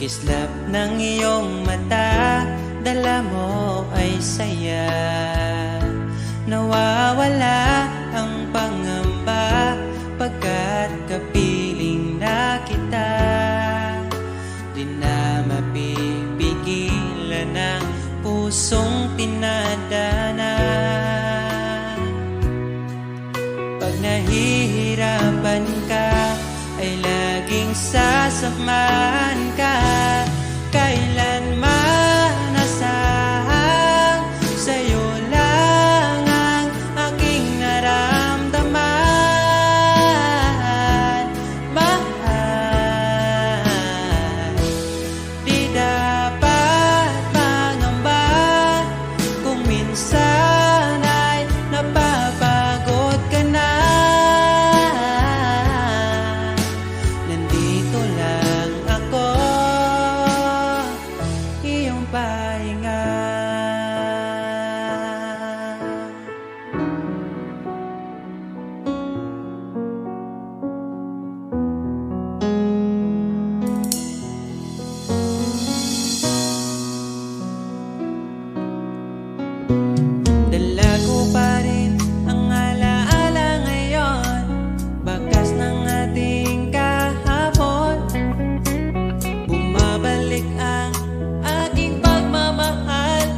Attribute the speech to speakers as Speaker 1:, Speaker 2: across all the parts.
Speaker 1: Kislap ng iyong mata, dala mo ay saya. Nawawala ang pangamba pagkat kapiling na kita. Di na mapipigilan ang pusong pinadana. Pag nahihirapan ka, ay laging sasamahan ka. Kailanman nasahang sa'yo lang ang aking naramdaman. Mahal, di dapat mangamba kung minsan ay napapagod ka na. Nandito lang ako, iyong pahinga. Dala ko pa rin ang alaala ngayon, bakas ng ating kahapon. Bumabalik ang aking pagmamahal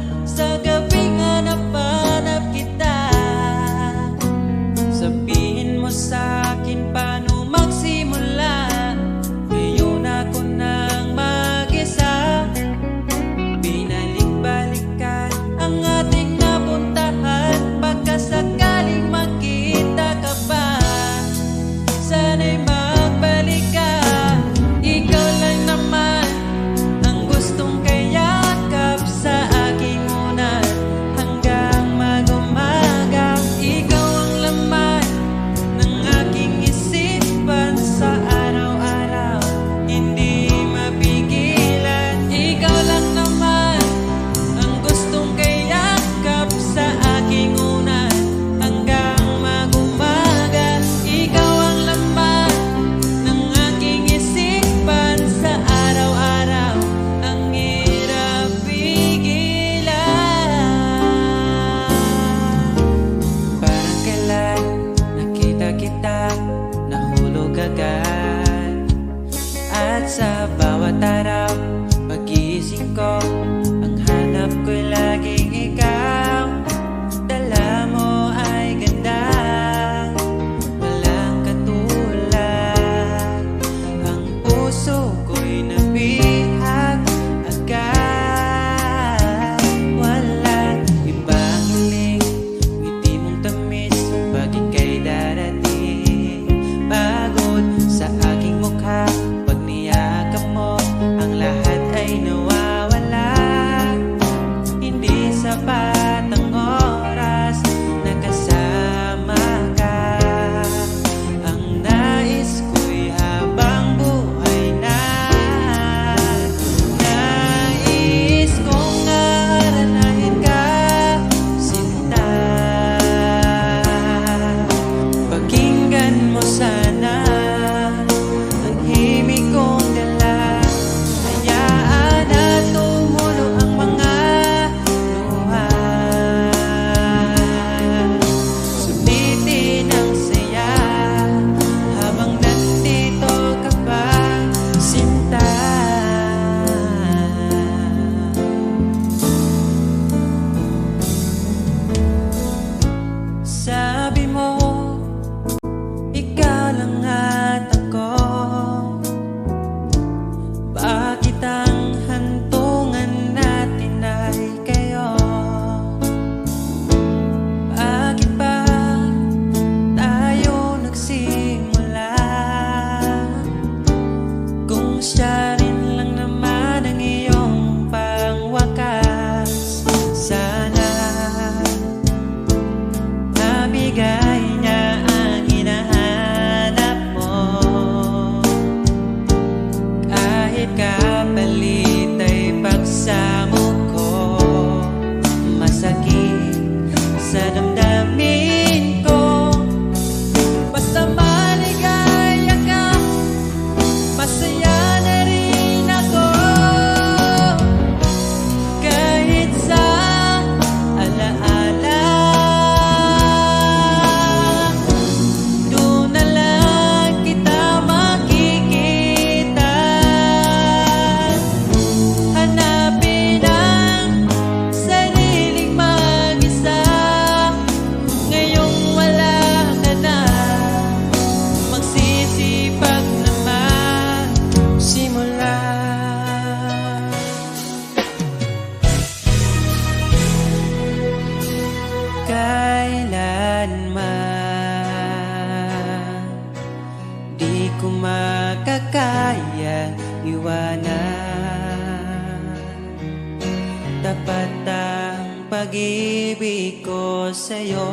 Speaker 1: tapat ang pag-ibig ko sa'yo.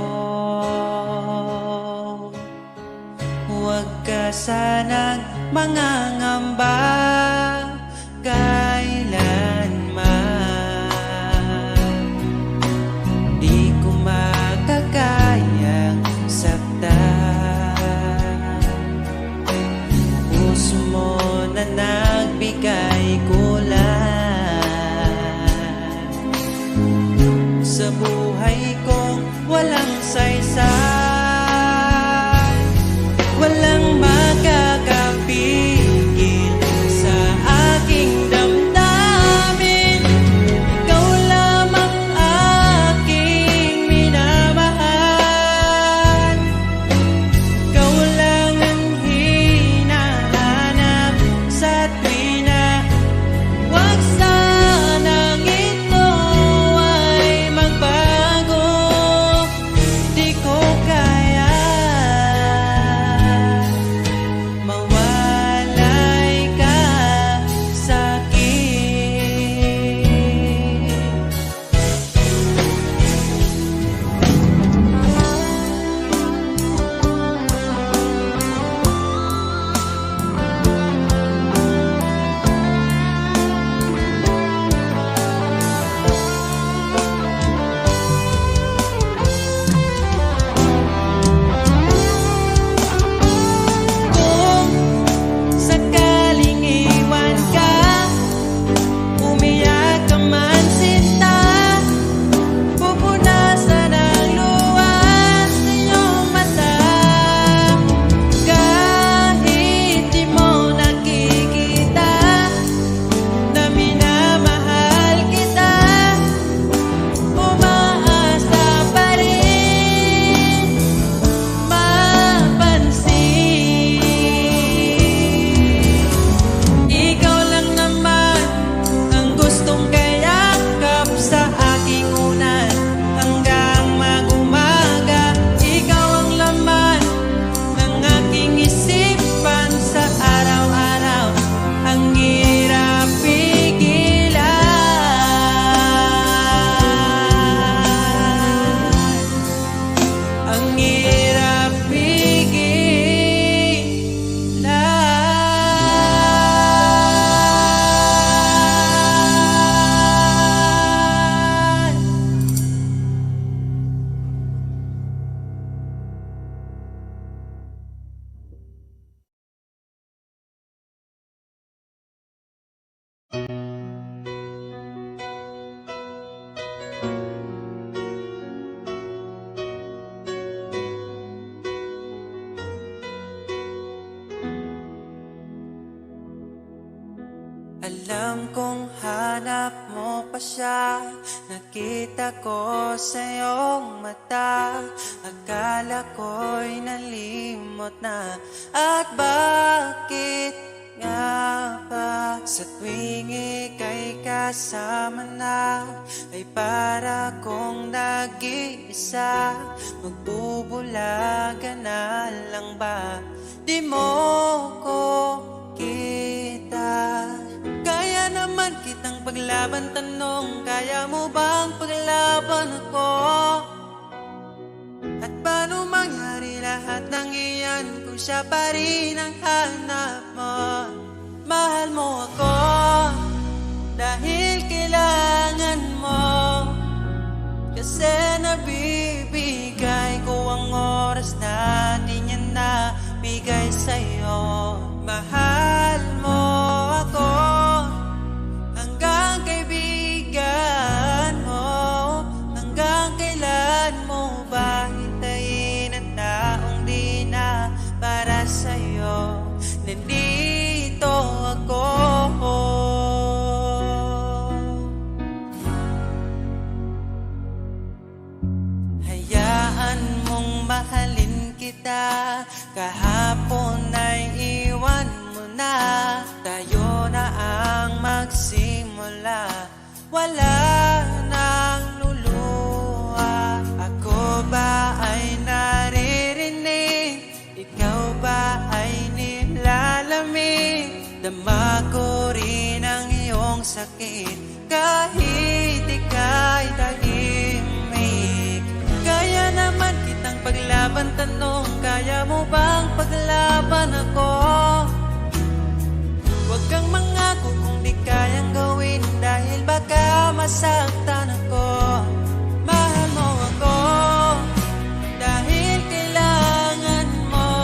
Speaker 1: Huwag ka sanang mangangamba kailanman. Di ko makakayang saktan. Puso mo na nagbigay kulan sa buhay kong walang saysay. Walang makakapigil sa aking damdamin. Ikaw lamang aking minamahal. Ikaw lang ang hinahanap sa tuwina. Huwag sanang ito ay magbago. Di ko kaya mawalay ka sa'kin. Kung sakaling iwan ka, umiyak ka man sinta, pupunasan ang luha sa iyong mata. Kahit di mo nakikita na minamahal kita, umaasa pa rin mapansin. Ikaw lang naman ang gustong kayakap sa aking unan hanggang mag-umaga. Ikaw ang laman ng aking isipan sa araw-araw. Ang hirap pigilan. Ang hirap pigilan. Alam kong hanap mo pa siya. Nakita ko sa iyong mata. Akala ko'y nalimot na. At bakit nga ba sa tuwing ika'y kasama na, ay para kong nag-iisa? Magbubulaga na lang ba? Di mo ko kita. Kaya naman kitang paglaban, tanong, kaya mo bang paglaban ako? At paano mangyari lahat ng iyan kung siya pa rin ang hanap mo? Mahal mo ako dahil kailangan mo, kasi nabibigay ko ang oras na di niya nabigay sa'yo. Mahal mo ako hanggang kaibigan mo. Hanggang kailan mo ba hintayin ang taong di na para sa'yo? Nandito ako. Hayaan mong mahalin kita. Kahapon ay iwan mo na. Tayo na ang magsimula. Wala nang luluha. Ako ba ay naririnig? Ikaw ba ay nilalamig? Dama ko rin ang iyong sakit kahit ikaw nasasaktan ako. Mahal mo ako dahil kailangan mo,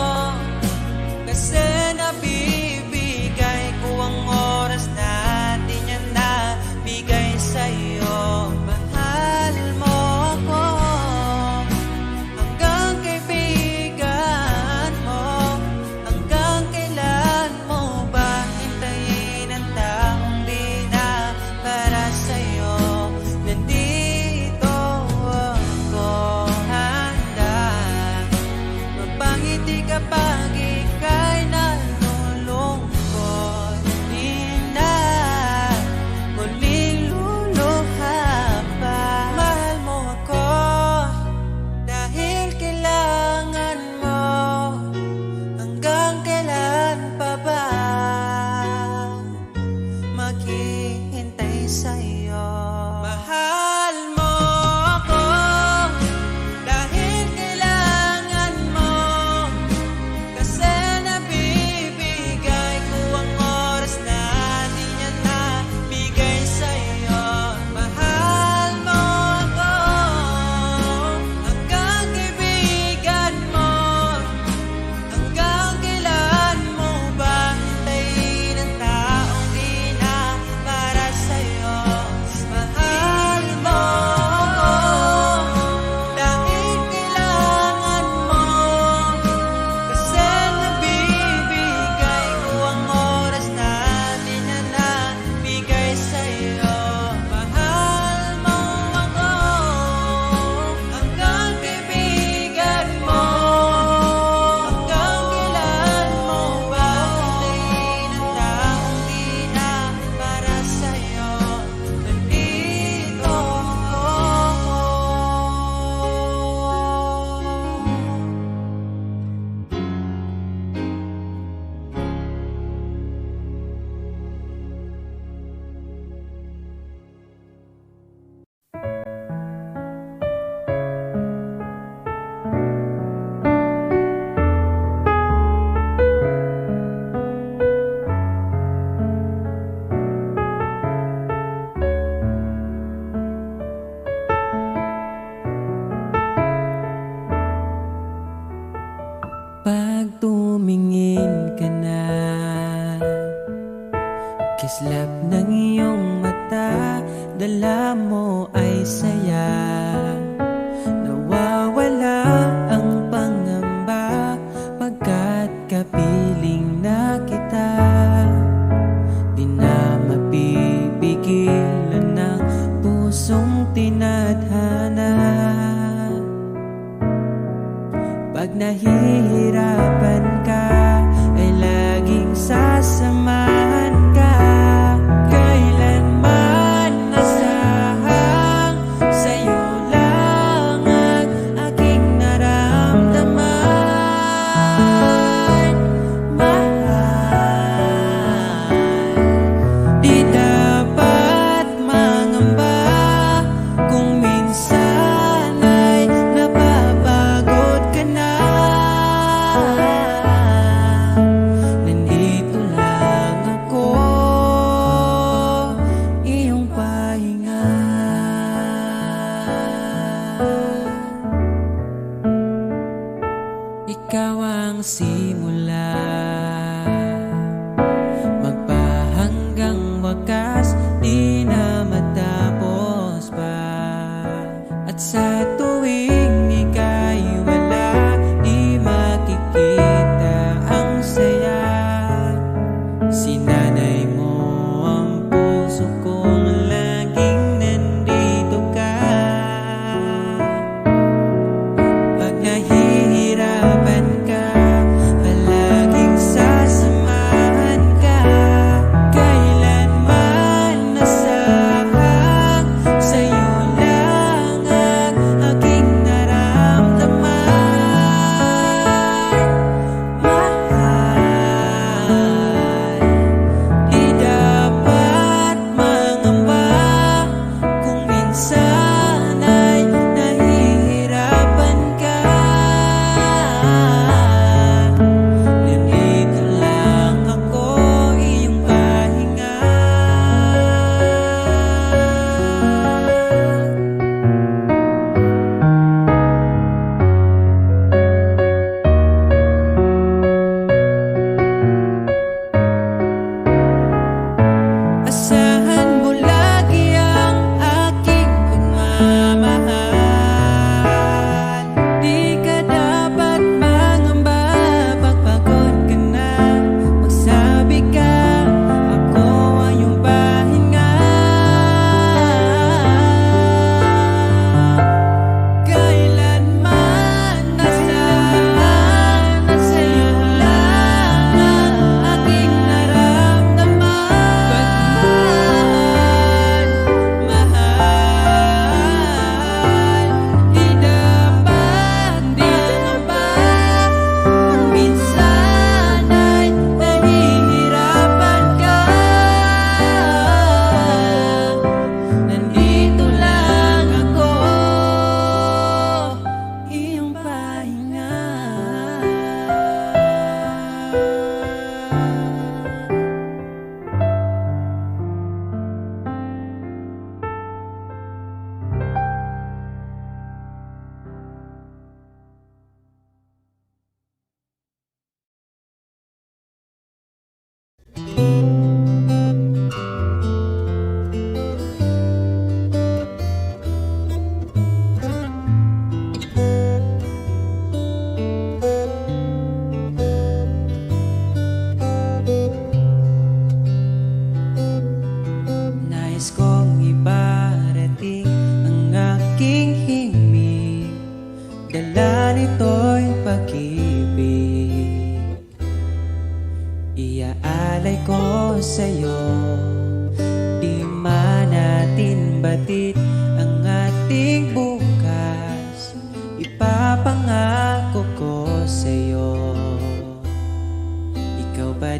Speaker 1: kasi nabibigay ko ang oras na di niya nabigay sa'yo. Mahal mo ako hanggang kaibigan mo. Hanggang kailan mo ba hintayin ang taong di na para sa'yo? Nandito ako handa mapangiti kapag ika'y nalulungkot. Di na muling luluha pa. Mahal mo ako dahil kailangan mo. Hanggang kailan pa ba maghihintay sa'yo? Mahal mo ako dahil kailangan mo, kasi nabibigay ko ang oras na di niya nabigay sa'yo. Mahal mo ako hanggang kaibigan mo. Hanggang kailan mo ba hintayin ang taong di na para sa'yo? Mahal mo ako dahil kailangan mo, kasi nabibigay ko ang oras na di na nabigay sa'yo. Mahal mo ako hanggang kaibigan mo. Hanggang kailan mo ba hintayin ang taong di na para sa'yo? Nandito ako. Pag tumingin ka na, kislap ng iyong mata, dala mo ay saya. Nawawala ang pangamba pagkat kapiling na kita. Di na mapipigilan ng pusong tinadhana. Pag nahihirapan ka, ay laging sasamahan ka. Kailanman nasahang sa'yo lang ang aking naramdaman. Mahal, di dapat mangamba kung minsan ay napapagod ka na. Nandito lang ako, iyong pahinga. Ikaw ang simula, magpahanggang wakas, di na matapos pa. At sa tuwing ika'y wala, di makikita ang saya. Sinanay mo ang puso kong laging nandito ka. Pag nahihirapan ka, palaging sasamahan ka. Kailanman nasahang sa'yo lang ang aking naramdaman. Mahal, di dapat mangamba kung minsan ay nahihirapan ka. Nandito lang ako, iyong pahinga.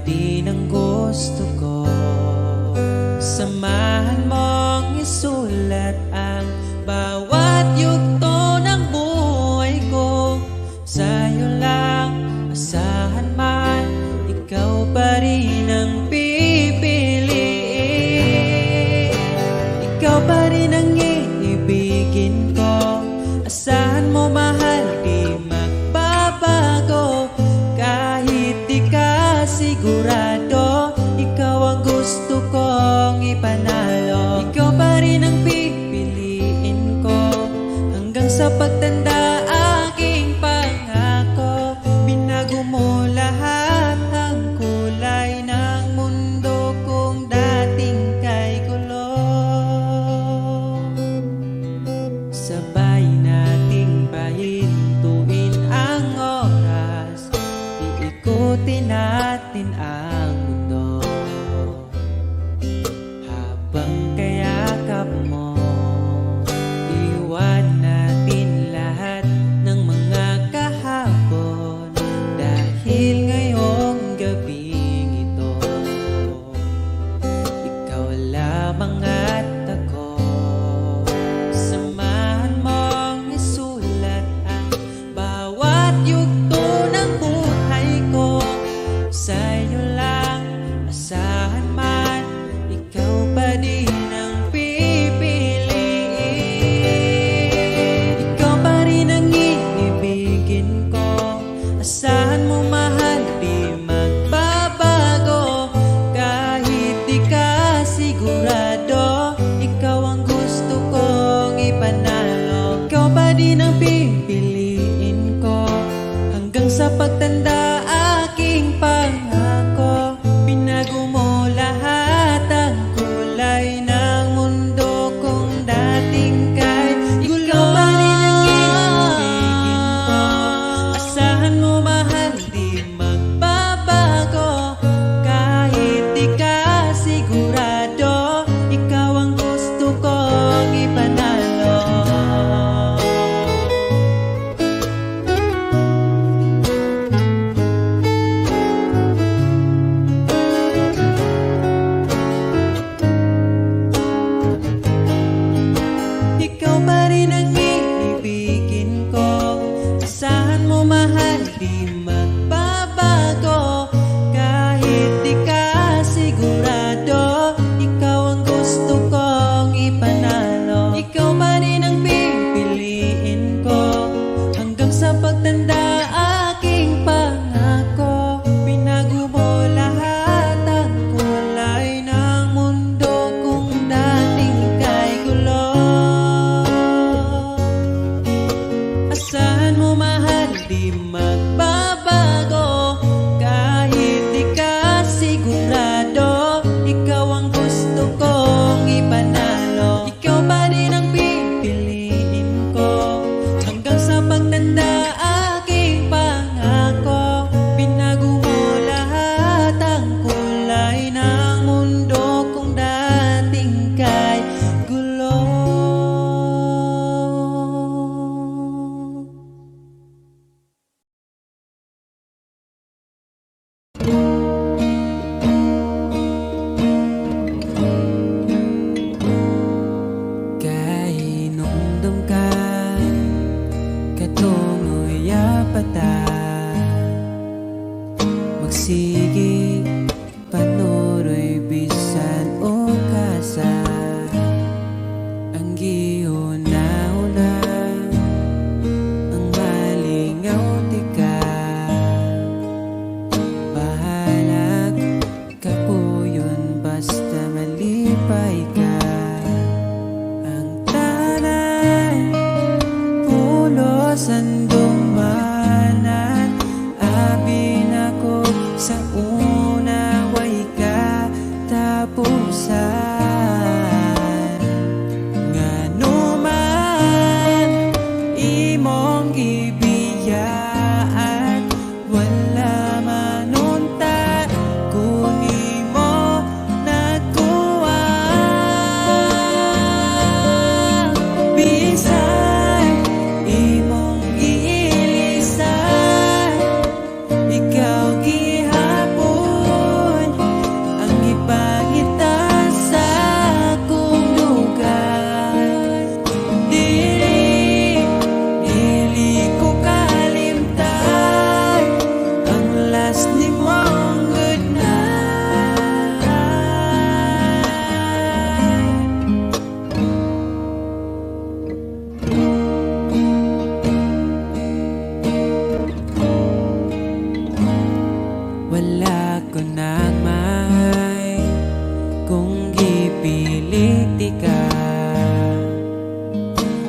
Speaker 1: din ang gusto ko. Samahan mong isulat ang bawat yugto ng buhay ko. Sa'yo lang asahan man, ikaw pa rin ang pipiliin. Ikaw pa rin ang iibigin ko. Asahan mo mahal, di magbabago. Kahit di ka sigurado, ikaw ang gusto kong ipanalo. Ikaw pa rin ang pipiliin ko hanggang sa pagtanda aking pangako. Binago mo lahat ang kulay ng mundo kung dating kay gulo. Sabay nating bayan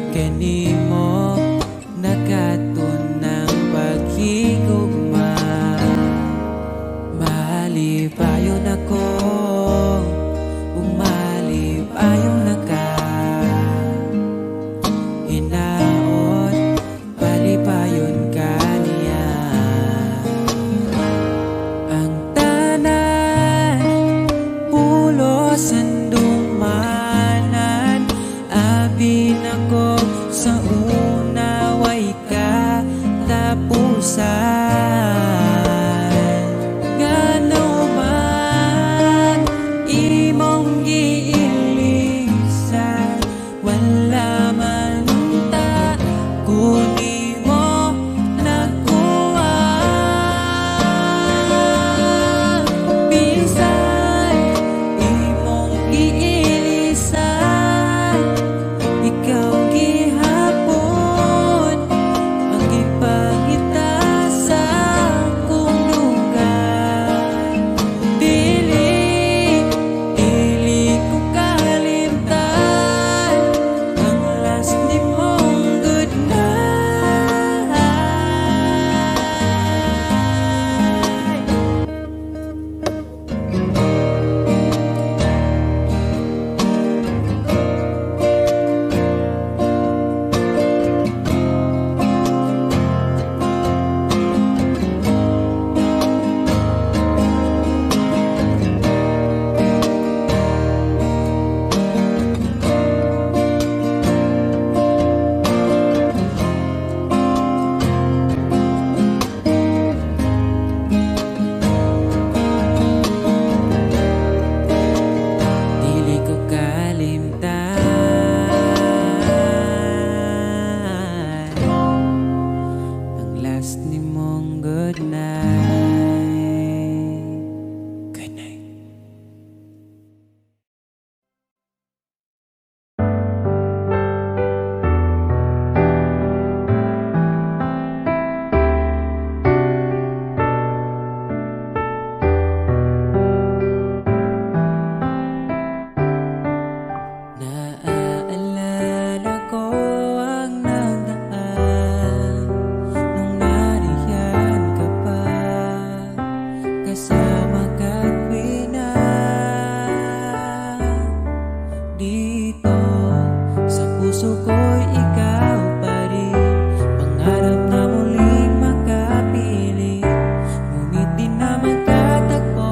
Speaker 1: kanimo nakatunang paghigugma. Malipayon ako, umalipayon na ka. Hinaot, palipayon ka niya. Ang tanan, pulos sandumanan, abin ako sa una, way ka tapusan. Ngano man imong giilisan, wala man ta kunimo nakuha. Bisan imong giilisan, ikaw gihapon ang ipangita sa akong lugar. Dili ko kalimtan ang last nimong good night. Dili ko kalimtan ang last nimong good night. Good night. Naaalala ko ang nagdaan nung nariyan ka pa, kasama ka't wina. Dito sa puso ko'y ikaw pa rin, pangarap na muling makapiling. Ngunit di na magkatagpo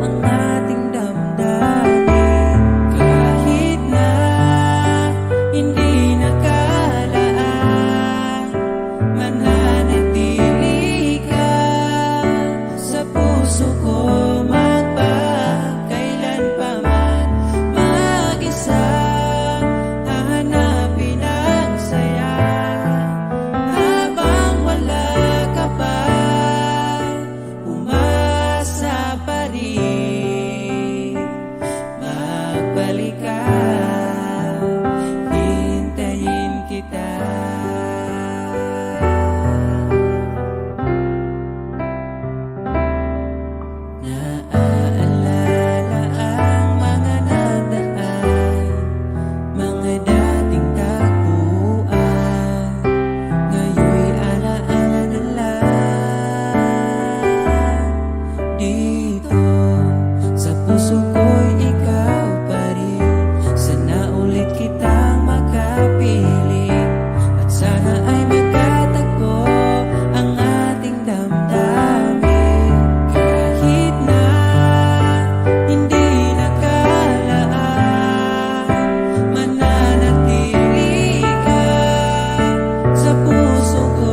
Speaker 1: ang ating damdamin. Kahit na hindi nakalaan, mananatili ka sa puso ko, magpakailan pa man. Mag-isa hahanapin ang saya, habang wala ka pa, umasa pa rin. Magbalik ka, hintayin kita. Naaalala ang mga nadaan, mga dating tagpuan, ngayon'y alaala na lang. Dito sa puso ko'y ikaw pa rin, sana ulit kitang makapiling, at sana ay magkatagpo ang ating damdamin. Kahit na hindi nakalaan, mananatili ka sa puso ko,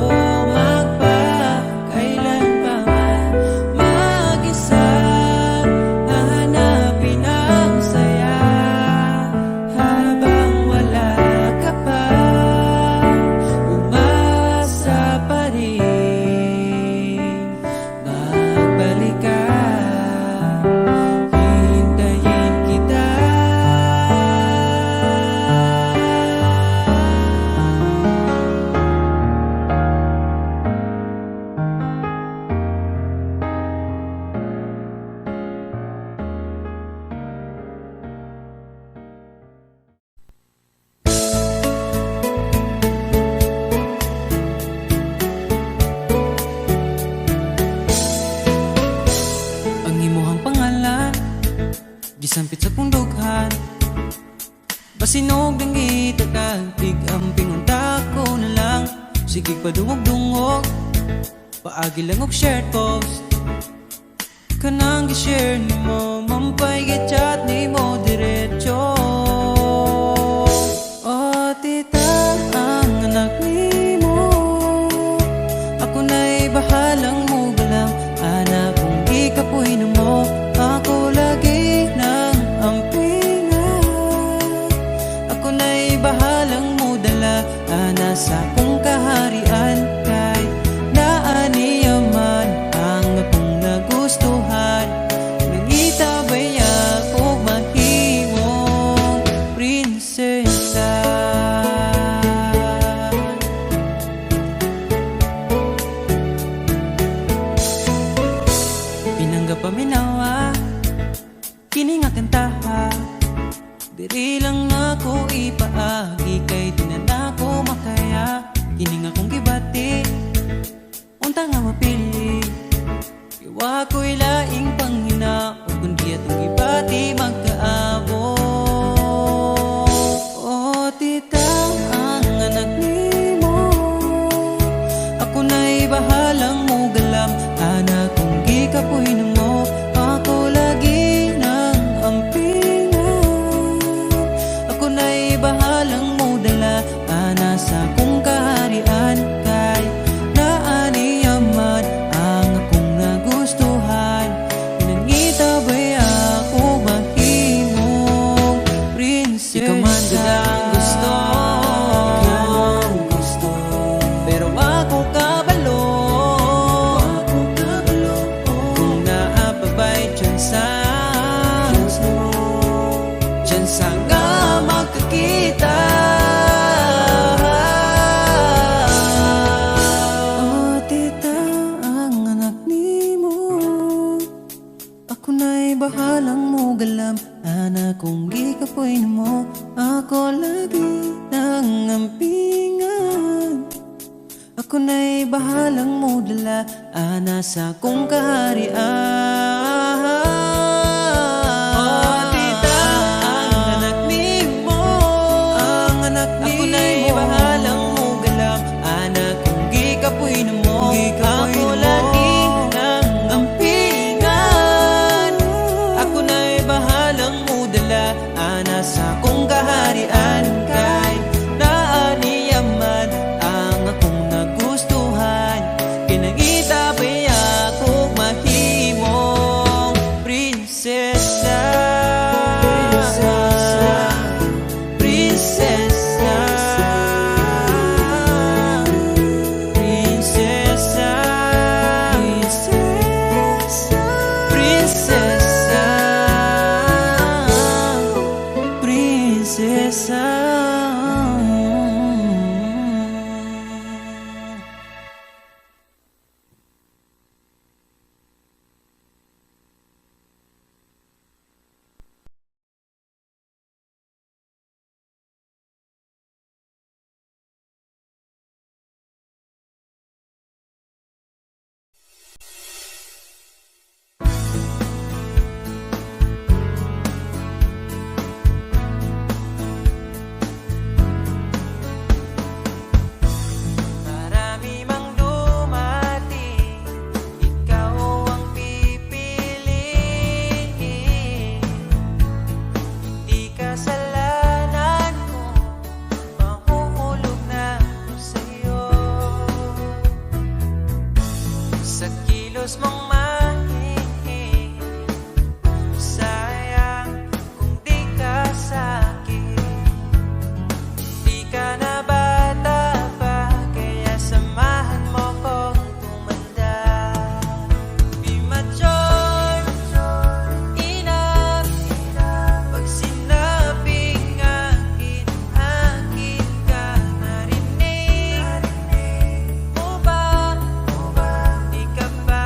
Speaker 1: magpakailan pa man. Mag-isa hahanapin ang saya, habang wala ka pa, sige padungog-dungog, paagi lang og shared post. Kanang gi-share ni mo, mampay gi-chat ni mo diretso. Oh tita, ang anak ni mo, ako na'y bahalang mo galang. Anak kong ikapoy na mo, ako lagi ng ampingan. Ako na'y bahalang mo dala, ana sa kong kaharian. Kay naaniyaman ang akong nagustuhan, nangitabay ako mahimong prinsesa. Pinangga paminawa, kini nga kantaha, diri lang ako ipaagi kay di na nako makaya. Kini nga kong gibati, unta nga mapili, iwa ko'y laing panghina, o kundi atong gibati magkaabo. Oh tita, ang anak ni mo, ako na'y bahalang mo galam. Anak kong gikapoy na mo, ako lagi ng ampingan. Ako na'y bahalang mo dala, ana sa kong kaharian. Kay naaniyaman ang akong nagustuhan, nangitabay ako mahimong prinsesa. Ikaw man ang gusto, pero ako kabalo. Kung naapabay tsansa nga magkakita. Oh tita, ang anak ni mo, ako na'y bahalang mo galam. Anak kong gikapoy na mo, ako lagi ng ampingan. Ako na'y bahalang mo dala, ana sa kong kaharian. Oh tita, ang anak ni mo, ako na'y bahalang mo galam. Anak kong gikapoy na mo, ako lagi ng ampingan. Ako na'y bahalang mo dala, ana sa kong kaharian. Kay naaniyaman ang akong nagustuhan, kinangitabay ako mahimong prinsesa. Prinsesa, prinsesa, prinsesa, prinsesa, prinsesa. Marami mang dumating, ikaw ang pipiliin. Hindi kasalanan ko, mahuhulog na ako sa'yo. Sa kilos mong mahingin, sayang kung di ka sa'kin. Di ka na bata pa, kaya samahan mo kong tumanda. Di mature enough, pag sinabing akin, akin ka. Narinig mo ba? Di ka ba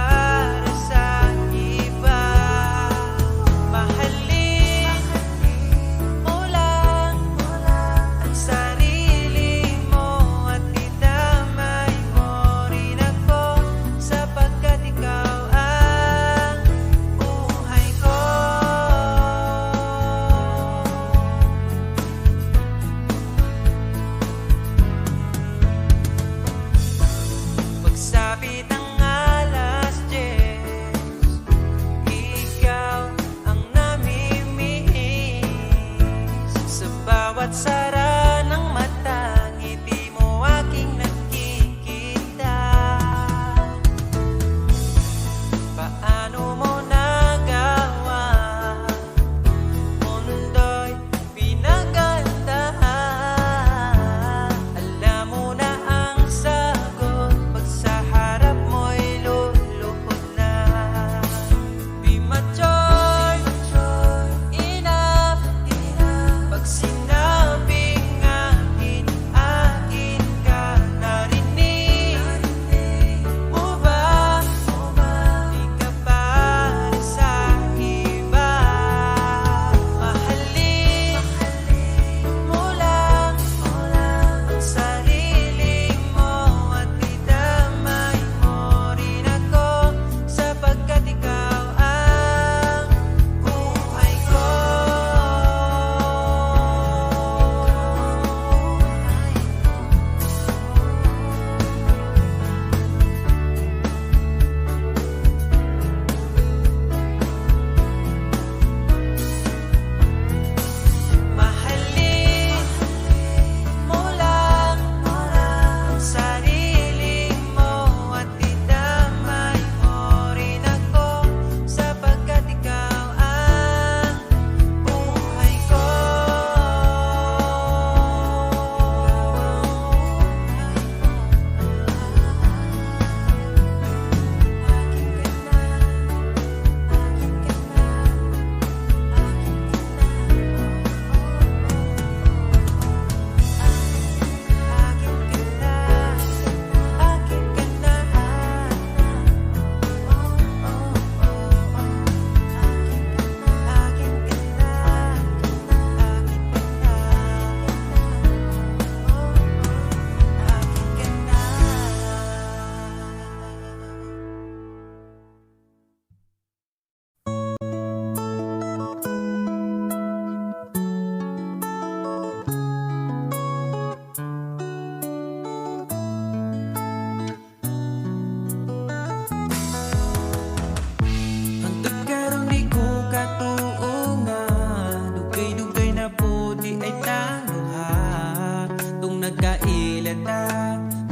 Speaker 1: kung nagkailata,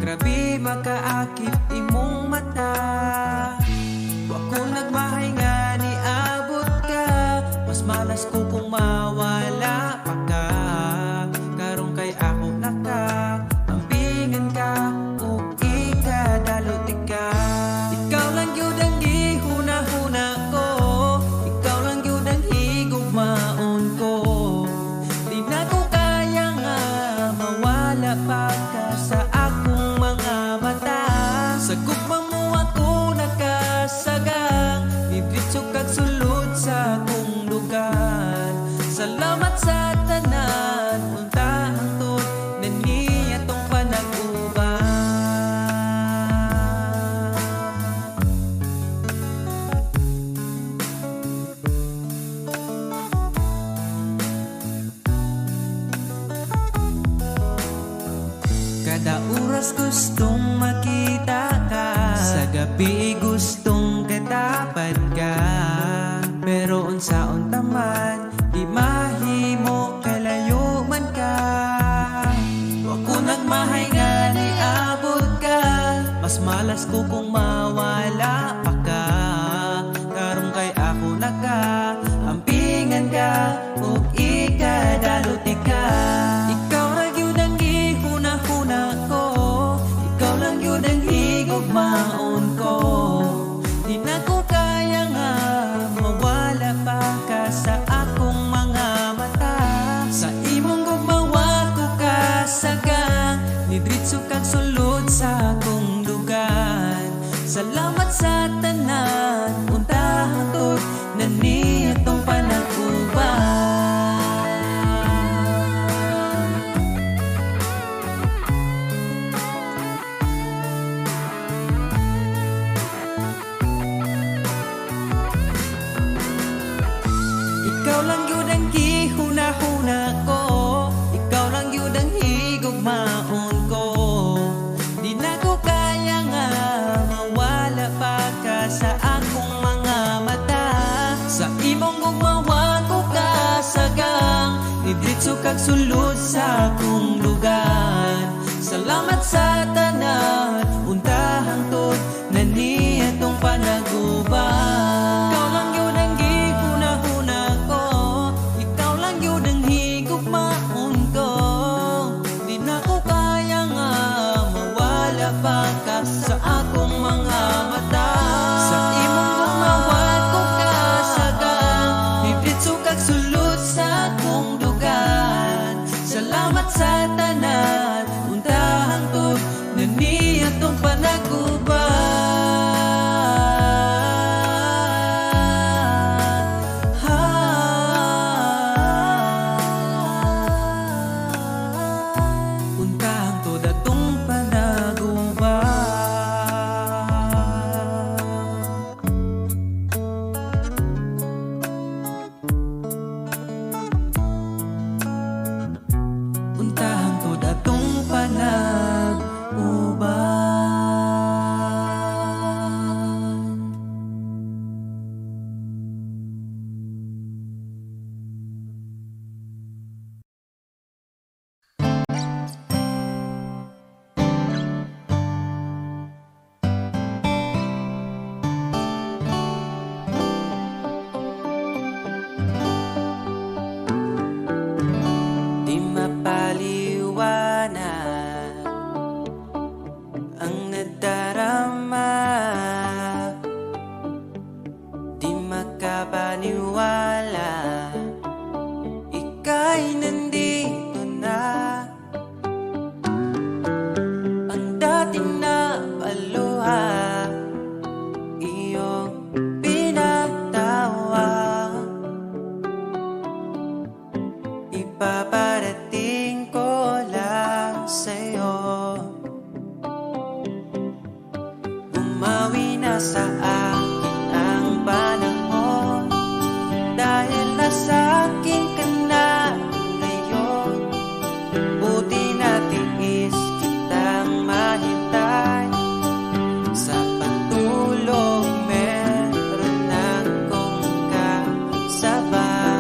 Speaker 1: grabe makaakit imong mata. Wa ko nagmahay nga ni abot ka, mas malas ko kung mawala pa ka. Karong kay ako naka ambingan ka, ug ikadalot ka. Ikaw lang yun ang gihuna-huna ko, ikaw lang yun ang higugmaon ko. Di na ko kaya nga mawala pa ka sa akong mga mata. Sa gugma mo ako nakasagang, bibitso kag sulod sa akong lugar. Salamat sa tanan, untahang tod na niya tong panag-uban. Kada oras gustong makita ka, sa gabi gustong katapad ka. Pero unsa-unta man, di mahimo kalayo man ka. Wa ko nagmahay nga ni abot ka, mas malas ko kung mawala pa ka. Karong kay ako naka ampingan ka, ug ikadalot ka. Ikaw ra gyud ang gihuna-huna ko, ikaw lang gyud ang higugmaon ko. Di na ko kaya nga mawala pa ka sa akong mga mata. Sa imong gugmawa ko kasagang, nidritso kag sulod sa akong dugan. Salamat sa tanan, untahang tod na niya tong panag-uban. Ikaw lang yun ang gihuna-huna ko, ikaw lang yun ang higugmaon ko. Di na ko kaya nga mawala pa ka sa akong mga mata. Sa imong gugmawa ko kasagang, nidritso kag sulod sa akong lugar. Salamat sa tanan, untahang tod na niya tong panag-uban. Ikaw lang yun ang gihuna-huna ko, ikaw lang yun ang higugmaon ko. Di na ko kaya nga mawala pa ka sa akong mga mata. Sa imong gumawa ko kasagang, nidritso kag sulod sa akong dugan. Salamat sa tanan, untahang tod na niya tong panag-uban. Untahang tod atong panag-uban. Untahang tod atong panag-uban. Di mapaliwanag ang nadarama, di makapaniwala ika'y nandito na. Ang dating na paluha, iyong pinagtawa. Ipaparating ko lang sa'yo, bumawi na sa akin ang panahon, dahil nasa akin ka na ngayon. Buti na tiis kitang mahintay, sa pagtulong meron akong kasabay.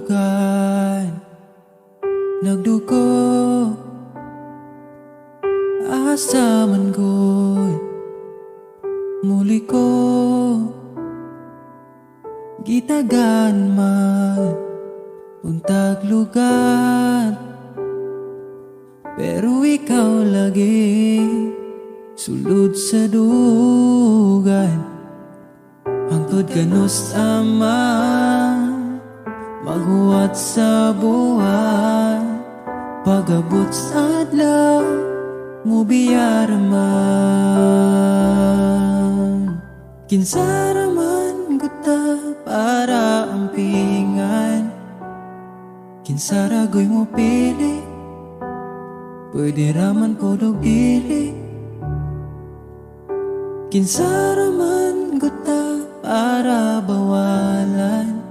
Speaker 1: dugan nagdugo asa man ko'y muli ko gitagan man untag lugar, pero ikaw lagi sulod sa dugan. Hangtod kanos ama maghuwat sa buwan, pagabot sa adlaw mo biyaraman. Kinsaraman guta para ampingan, kinsaragoy mo pili, pwede raman podog dili. Kinsaraman guta para bawalan,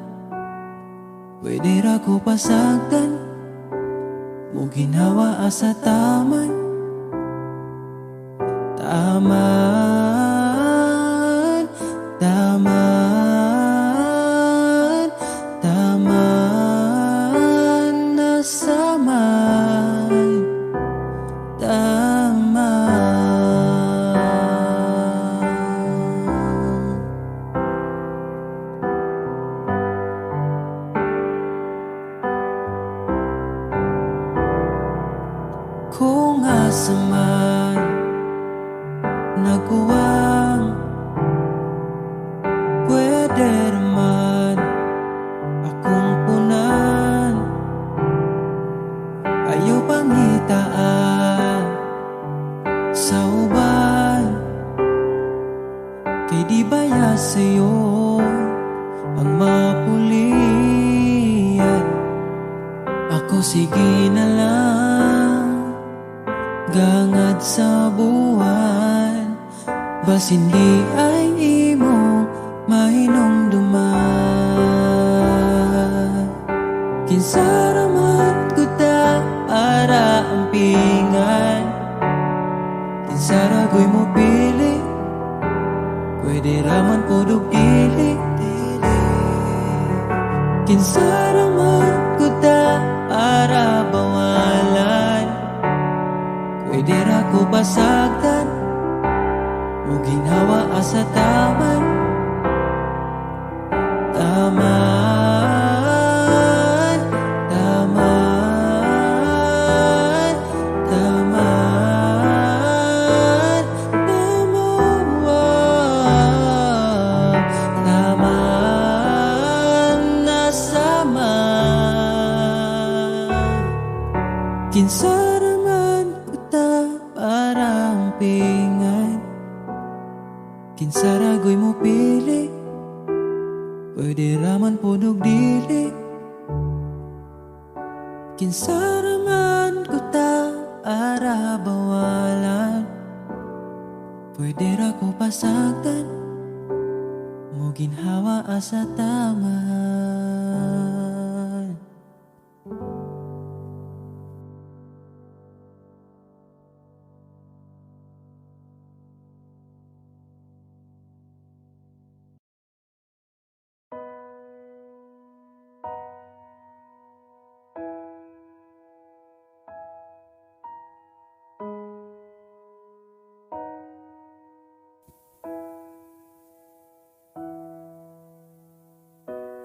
Speaker 1: pwede ra ko pasagdan, mo ginawa asa taman. Taman, taman, taman, nasaman, taman. Kung asaman nagkuwang, pwede naman akong punan. Ayaw pangitaan sa uban, kay di baya sa'yo ang mapulian. Ako sige na lang gangad sa buwan, bas hindi ay imo mahinumduman. Kinsaraman guta para ampingan, kinsaragoy mo pili, pwede raman podog dili. Kinsaraman guta para bawalan, pwede ra ko pasagdan, mo ginawa asa taman. Taman, taman, taman, taman, taman, nasaman. Kinsaraman kuta para ampingan, kinsaragoy mo pili, pwede raman podog dili. Kinsaraman kuta para bawalan, pwede ra ko pasagdan, mo ginhawa asa taman.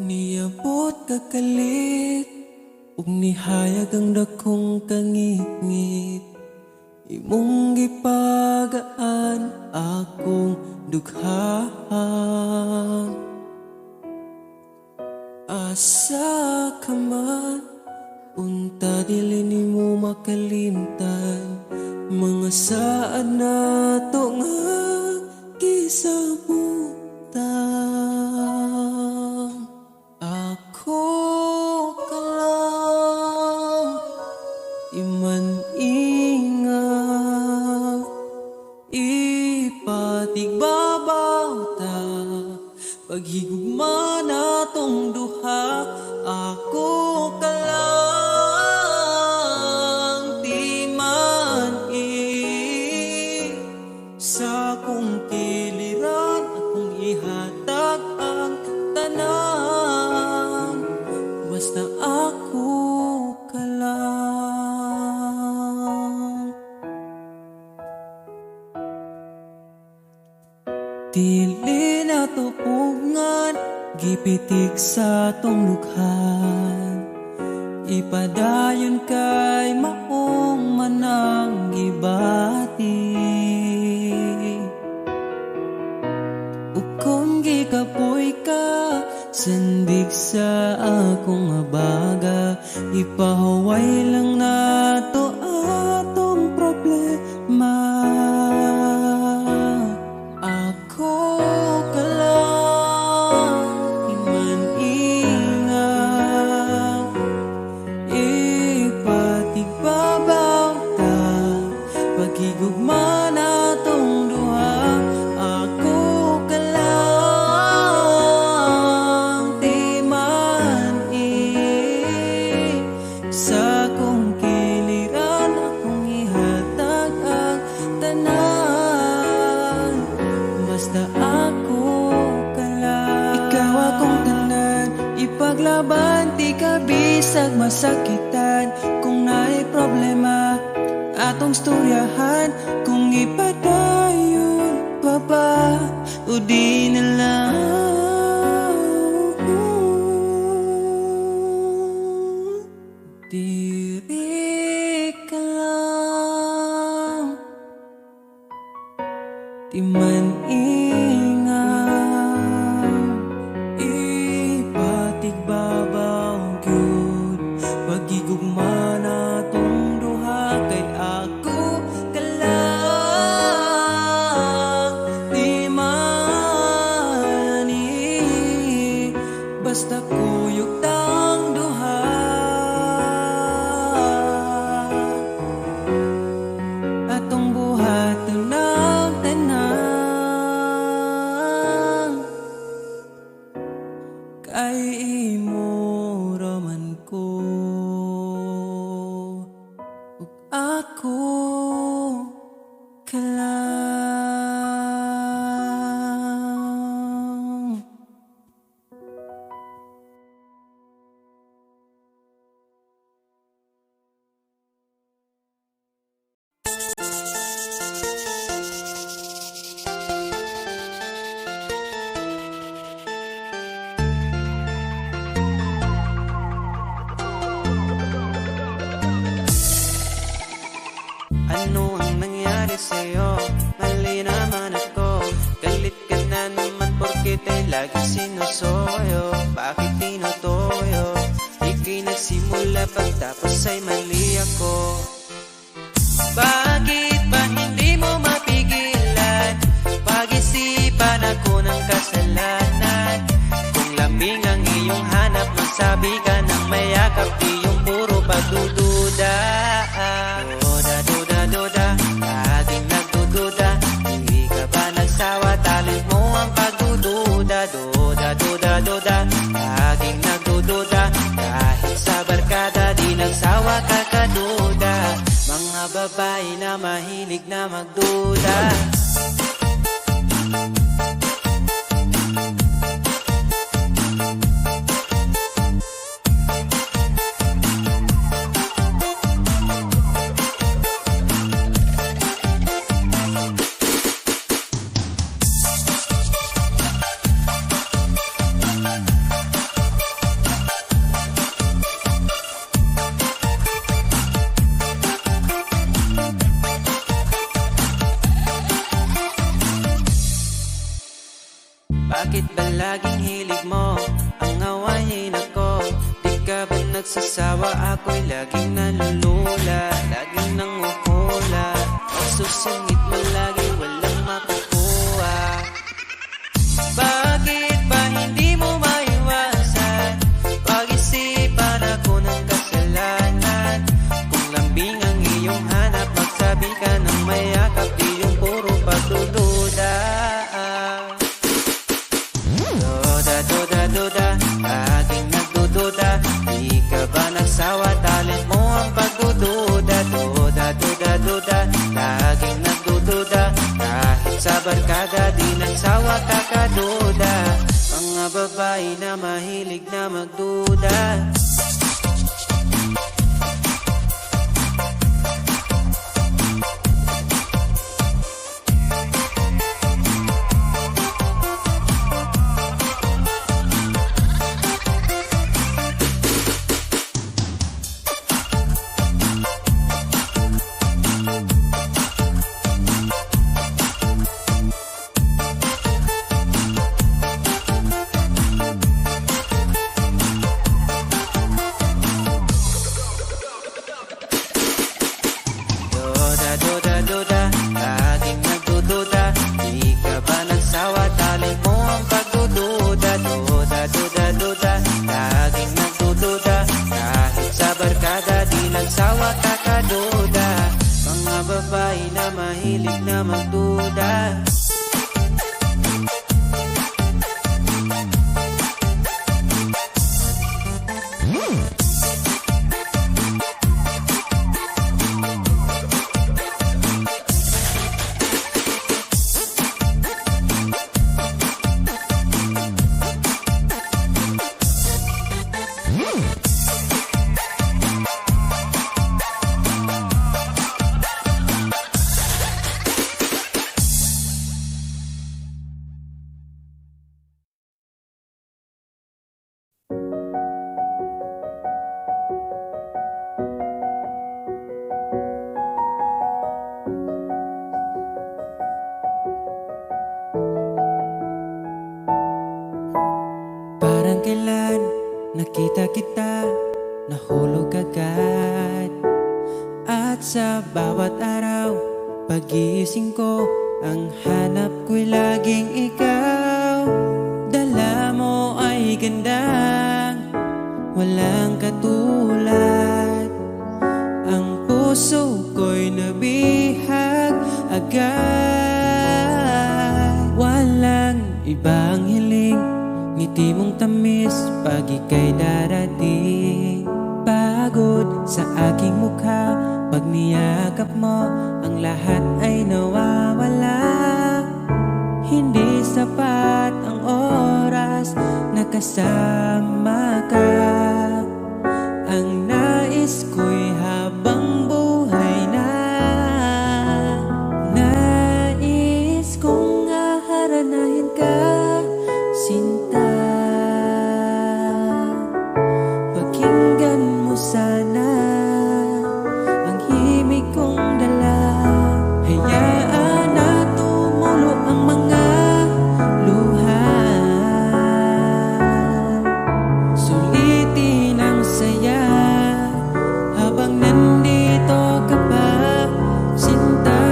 Speaker 1: Niabot kakalit ug nihayag ang dakong kangit-ngit, imong gipagaan akong dugha. Asa ka man unta dili nimo makalimtan, mga saad nato nga gisabutan. Ako ka lang iman-ingat, ipatigbabaw ta, paghigugma natong duha. Ako ka lang di man-i sa kong kiliran, akong ihatag ang tanan. Basta tupungan, gipitik sa tong lukhan. Ipadayon kay maong manang gibati. Ukon gikapoy ka, sandig sa akong abaga. Ipahuway lang nato atong problema. Ako ka lang, iman ingat. Ipatigbabaw ta, pagigugma natong duha. Ako ka lang, di man sa kong kiliran. Akong ihatag ang tanan, basta ako ka lang. Ikaw akong tanan, ipaglaban, di ka bisag masakitan. Kung naay problema, atong storyahan. Kung ipadayon pa ba, o di na lang. Diri ka lang, di man ingat. Ipatigbabaw gyud, pagigugma natong duha. Kay ako ka lang, di man basta kuyog tang duha. Atong buhaton ng tanan, kay imo raman ko. Ug ako ka lang. Ano ang nangyari sa'yo? Mali naman ako. Galit ka na naman porket ay lagi sinusoyo. Bakit tinutoyo? Ika'y nagsimula pagtapos ay mali ako. Bakit ba hindi mo mapigilan? Pag-isipan ako ng kasalanan. Kung lambing ang iyong hanap, magsabi ka ng mayakap, di yung puro pagdududa. Duda, laging nagdududa. Di ka ba nagsawa? Talent mo ang pagdududa. Duda, laging nagdududa. Kahit sa barkada, di nagsawa ka kaduda. Mga babae na mahilig na magduda. Bakit ba laging hilig mo ang awayin ako? Di ka ba nagsasawa? Ako'y laging nalulula, laging nanguhula. Pagsusungit mo lagi, walang makukuha. Bakit ba hindi mo maiwasan? Pag-isipan ako ng kasalanan. Kung lambing ang iyong hanap, magsabi ka ng mayakap, di yung puro pagdududa. Duda, laging nagdududa. Di ka ba nagsawa? Talent mo ang pagdududa. Duda, laging nagdududa. Kahit sa barkada, di nagsawa ka kaduda. Mga babae na mahilig na magduda. makakaduda. Mga babae na mahilig na magduda. Parang kailan nakita kita, nahulog agad. At sa bawat araw, pagising ko, ang hanap ko'y laging ikaw. Dala mo ay gandang, walang katulad. Ang puso ko'y nabihag agad. Walang ibang hiling, ngiti mong tamis pag ika'y darating. Pagod sa aking mukha, pag niyakap mo, ang lahat ay nawawala. Hindi sapat ang oras na kasama ka. Ang nais ko'y habang buhay na. Nais kong aharanahin ka, sinta. Pakinggan mo sana ang himig kong dala. Hayaan na tumulo ang mga luha. Sulitin ang saya habang nandito ka pa, sinta.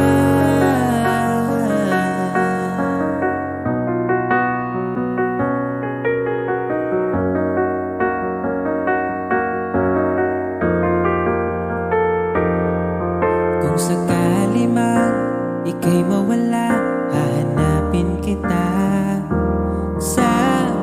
Speaker 1: Kung sakali mang ika'y mawala, hahanapin kita. Sa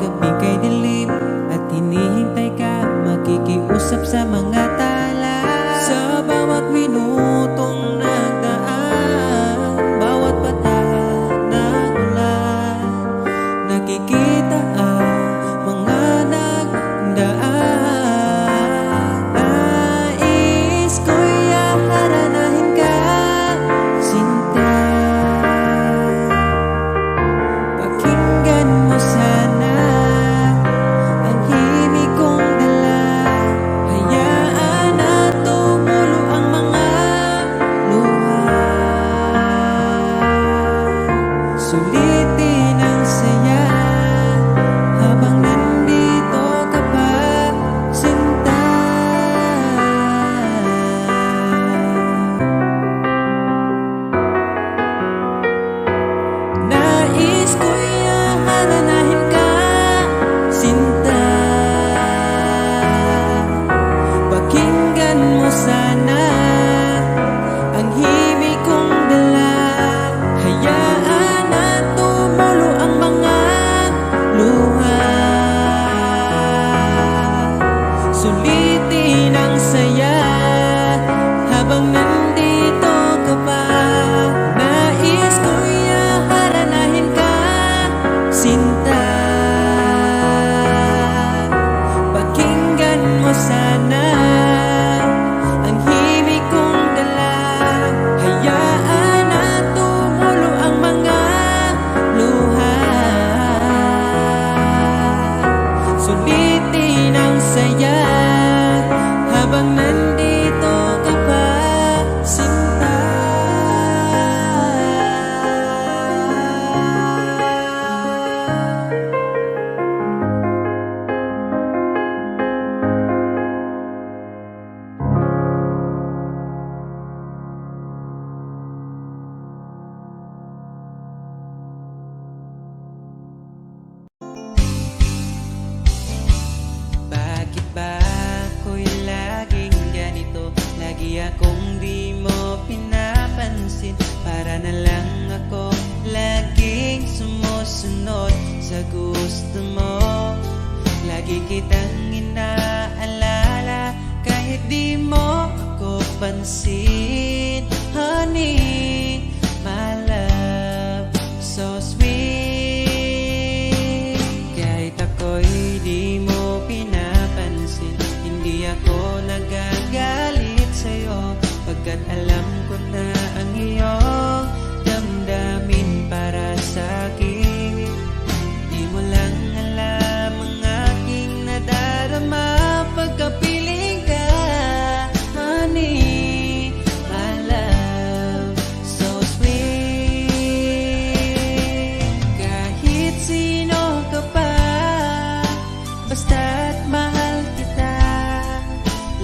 Speaker 1: gabing kay dilim at hinihintay ka, makikiusap sa mga tala. Sa bawat minutong nagdaan, bawat patak ng ulan, nakikita ang mga nagdaan. Nais ko'y aharanahin ka, sinta. Pakinggan mo sana ang himig kong dala. Hayaan na tumulo ang mga luha. Sulitin ang saya Kaya kung di mo pinapansin, para na lang ako laging sumusunod sa gusto mo. Lagi kitang inaalala kahit di mo ako pansin. Honey, my love, so sweet. Kahit ako'y di mo pinapansin, hindi ako nagagalit sa'yo, pagkat alam ko na ang iyong damdamin para sa'kin. Di mo lang alam ang aking nadarama pagkapiling ka. Honey, my love, so sweet. Kahit sino ka pa, basta't mahal kita,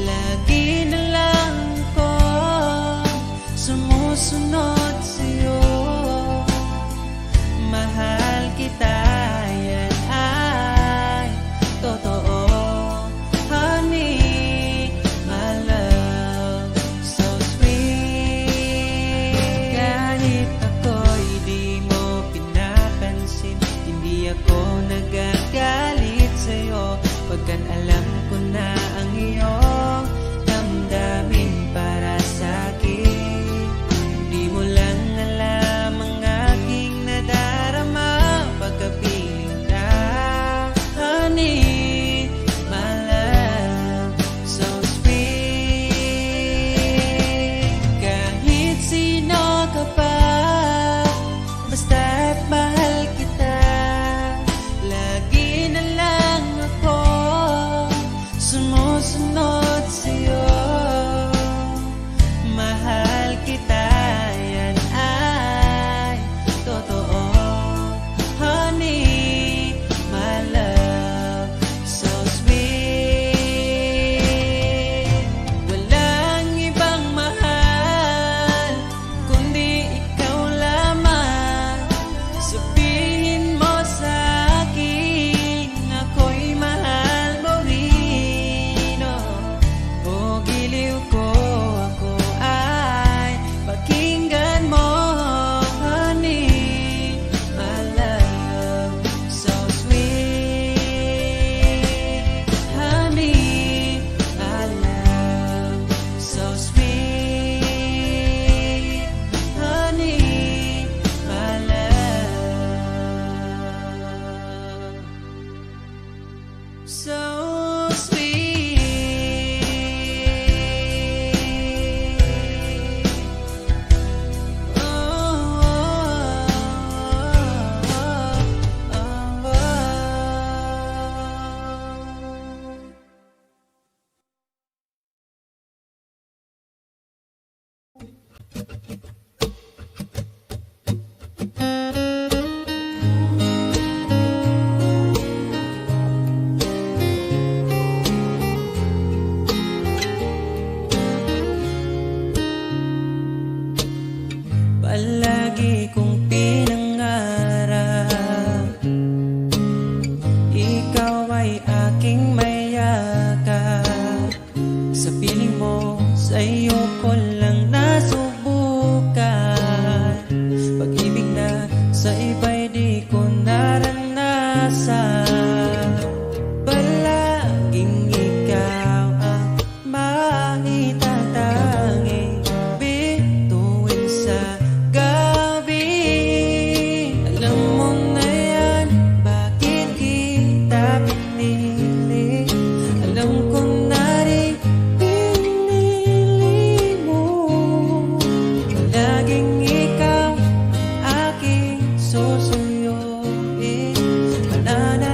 Speaker 1: lagi na lang ako sumusunod sa'yo. Mahal kita, yan ay totoo. Honey, my love, so sweet. Kahit ako'y di mo pinapansin, hindi ako nagagalit sa'yo, pagkat alam ko na ang iyong damdamin para sa'kin. Di mo lang alam ang aking nadarama pagkapiling ka. Honey, my love, so sweet. Kahit sino ka pa, basta't mahal kita, lagi na lang ako sumusunod sa'yo. Mahal kita, yan ay totoo. Honey, my love, so sweet. Walang ibang mahal kundi ikaw lamang. Sabihin mo sa akin, ako'y mahal mo rin. O giliw ko, ako ay pakinggan mo. Honey, my love, so sweet. Honey, my love, so sweet. Honey, my love, so sweet. Oh, oh, oh, oh. Palagi kong pinangarap, ikaw ay aking mayakap. Sa piling mo, sa iyo ko lang nasubukan. Pag-ibig na sa iba'y di ko naranasan. Palaging ikaw ang maitatanging bituin sa gabi. Alam mo na yan, bakit kita pinili. Alam ko na rin pinili mo. Palaging ikaw aking susuyuin. Mananatiling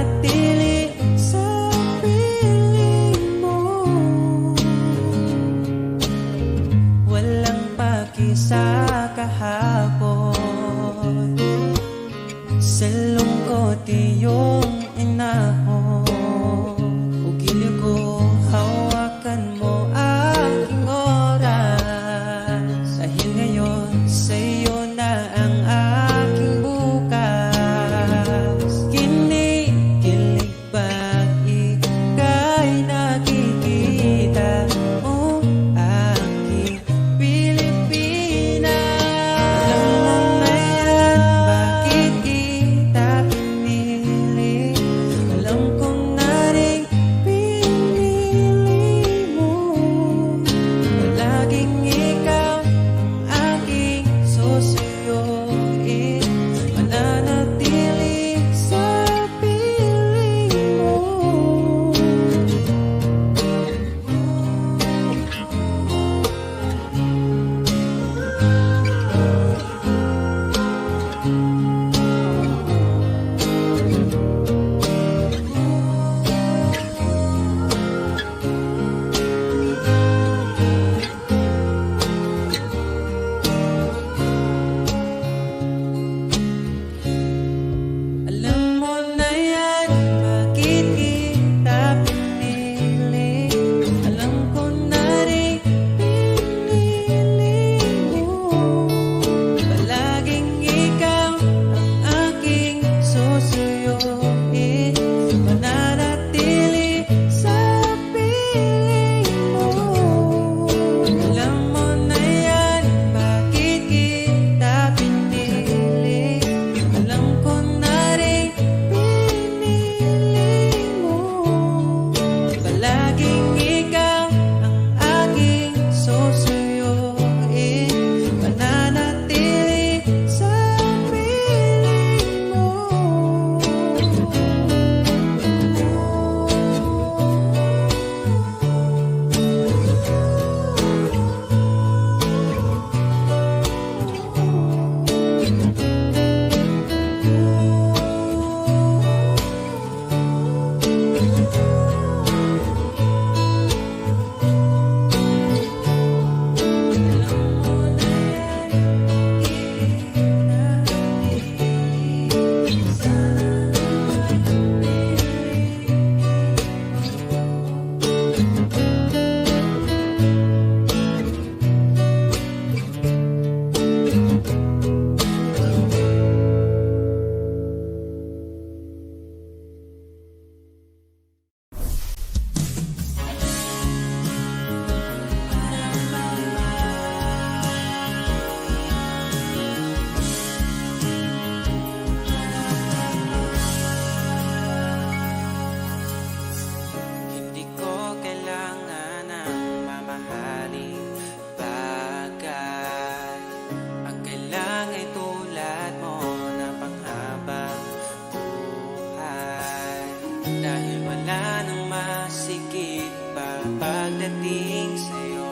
Speaker 2: Dahil wala nang masigit pa pagdating sa'yo.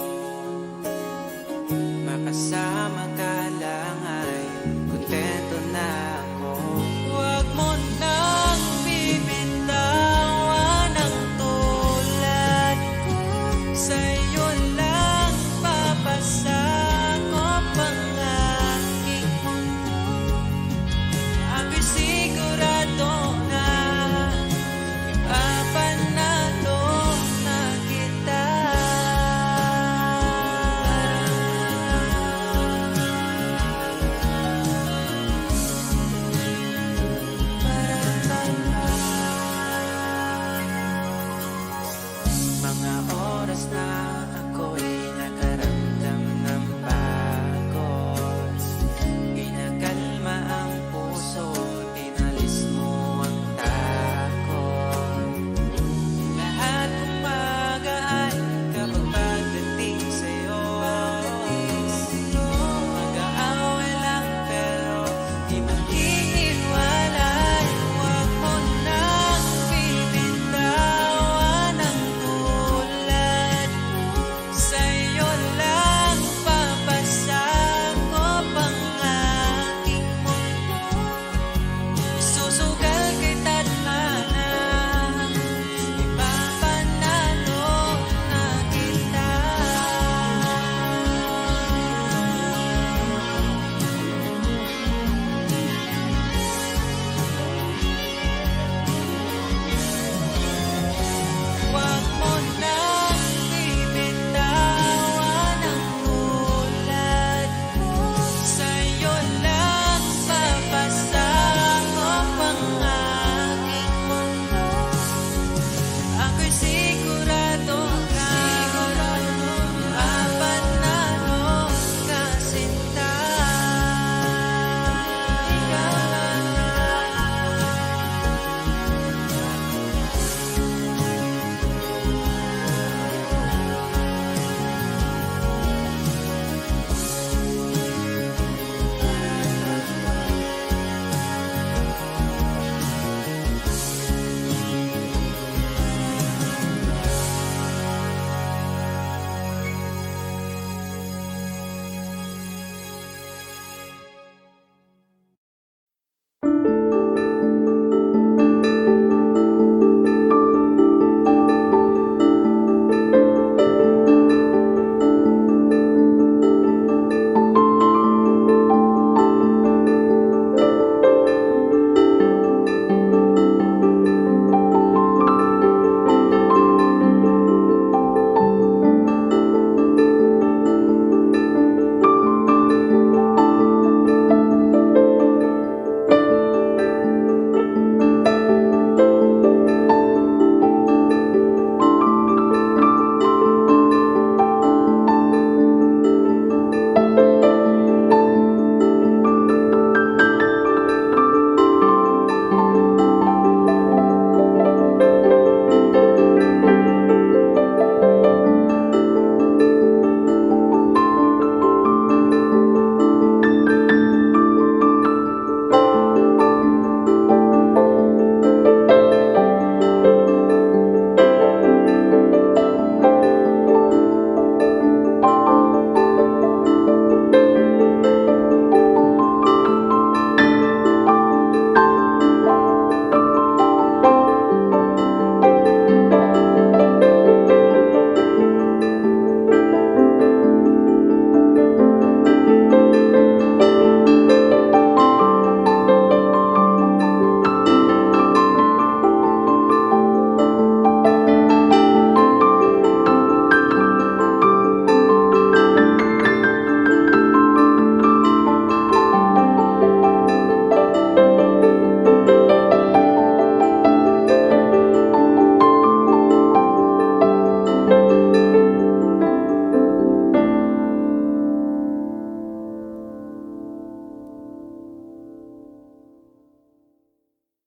Speaker 2: Makasama ka lang ay kontento na ako.
Speaker 1: Huwag mo nang bibitawan ang tulad ko. Sa'yo lang papasakop ang aking mundo. Ako'y sigurado na ipapanalo na kita.
Speaker 2: Mga oras na ako'y